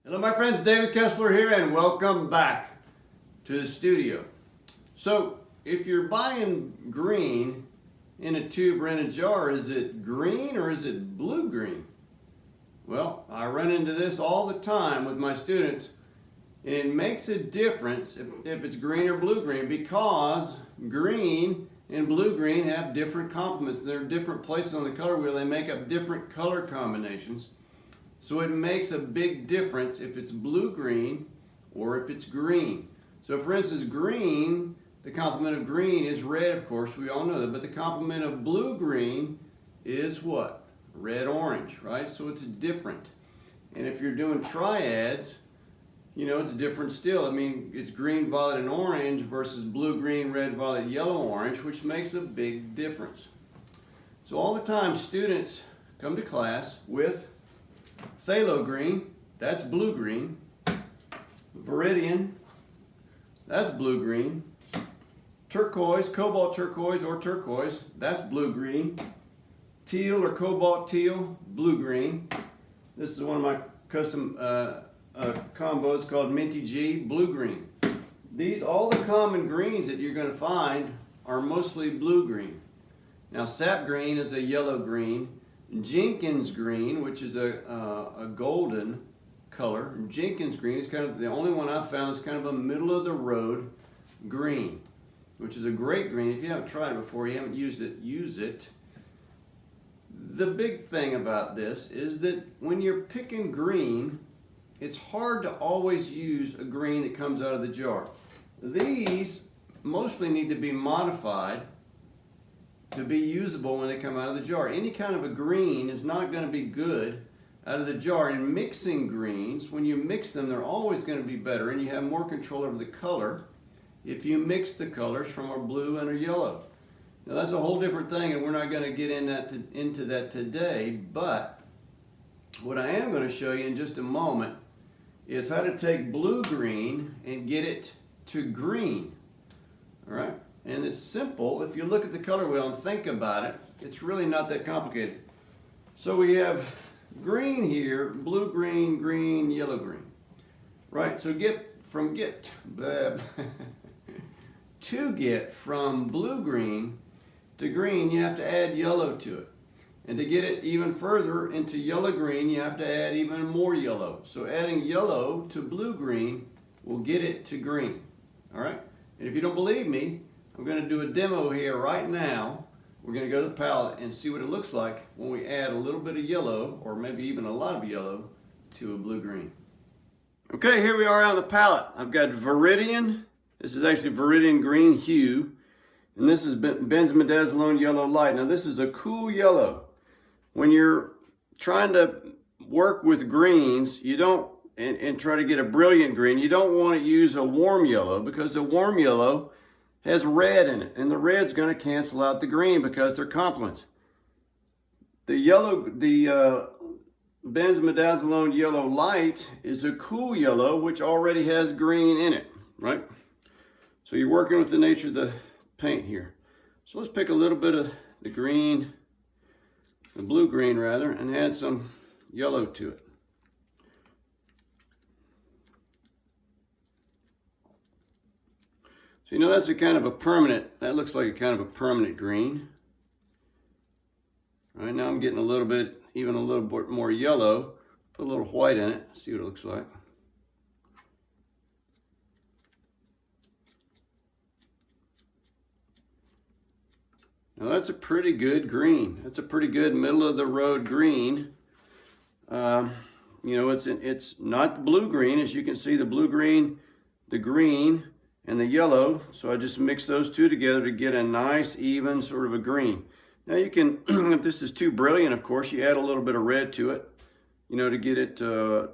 Hello my friends, David Kessler here and welcome back to the studio. So if you're buying green in a tube or in a jar, is it green or is it blue-green? Well, I run into this all the time with my students, and it makes a difference if it's green or blue-green, because green and blue-green have different complements. They're different places on the color wheel. They make up different color combinations. So it makes a big difference if it's blue-green or if it's green. So for instance, green, the complement of green is red, of course, we all know that, but the complement of blue-green is what? Red-orange, right? So it's different. And if you're doing triads, you know, it's different still. I mean, it's green, violet, and orange versus blue, green, red, violet, yellow, orange, which makes a big difference. So all the time, students come to class with phthalo green, that's blue-green. Viridian, that's blue-green. Turquoise, cobalt turquoise or turquoise, that's blue-green. Teal or cobalt teal, blue-green. This is one of my custom combos called Minty G, blue-green. These, all the common greens that you're going to find are mostly blue-green. Now sap green is a yellow-green. Jenkins green, which is a golden color. Jenkins green is kind of the only one I've found is kind of a middle of the road green, which is a great green. If you haven't tried it before, you haven't used it, use it. The big thing about this is that when you're picking green, it's hard to always use a green that comes out of the jar. These mostly need to be modified to be usable when they come out of the jar. Any kind of a green is not going to be good out of the jar. And mixing greens, when you mix them, they're always going to be better, and you have more control over the color if you mix the colors from a blue and a yellow. Now that's a whole different thing, and we're not going to get into that today, but what I am going to show you in just a moment is how to take blue-green and get it to green. All right? And it's simple. If you look at the color wheel and think about it, it's really not that complicated. So we have green here, blue, green, green, yellow, green. Right, so from blue-green to green, you have to add yellow to it. And to get it even further into yellow-green, you have to add even more yellow. So adding yellow to blue-green will get it to green. All right? And if you don't believe me, I'm going to do a demo here right now. We're going to go to the palette and see what it looks like when we add a little bit of yellow, or maybe even a lot of yellow, to a blue-green. Okay, here we are on the palette. I've got Viridian. This is actually Viridian green hue. And this is benzimidazoline yellow light. Now this is a cool yellow. When you're trying to work with greens, you don't, and try to get a brilliant green, you don't want to use a warm yellow, because a warm yellow has red in it, and the red's going to cancel out the green because they're complements. The benzimidazoline yellow light is a cool yellow which already has green in it, right? So you're working with the nature of the paint here. So let's pick a little bit of the green, the blue-green rather, and add some yellow to it. So you know that's a kind of a permanent, that looks like a kind of a permanent green. Right now I'm getting a little bit, even a little bit more yellow. Put a little white in it, see what it looks like. Now that's a pretty good green. That's a pretty good middle of the road green. You know, it's not blue-green. As you can see, the blue-green, the green, and the yellow, so I just mix those two together to get a nice even sort of a green. Now you can, if this is too brilliant, of course, you add a little bit of red to it, you know, to get it to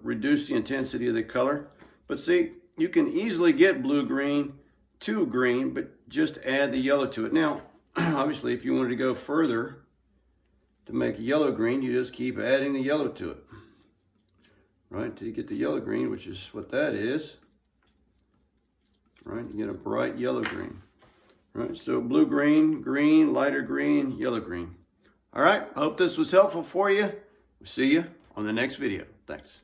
reduce the intensity of the color. But see, you can easily get blue-green to green, but just add the yellow to it. Now, obviously, if you wanted to go further to make yellow-green, you just keep adding the yellow to it, right, until you get the yellow-green, which is what that is. Right, you get a bright yellow-green. Right, so blue-green, green, lighter green, yellow-green. All right, I hope this was helpful for you. We'll see you on the next video. Thanks.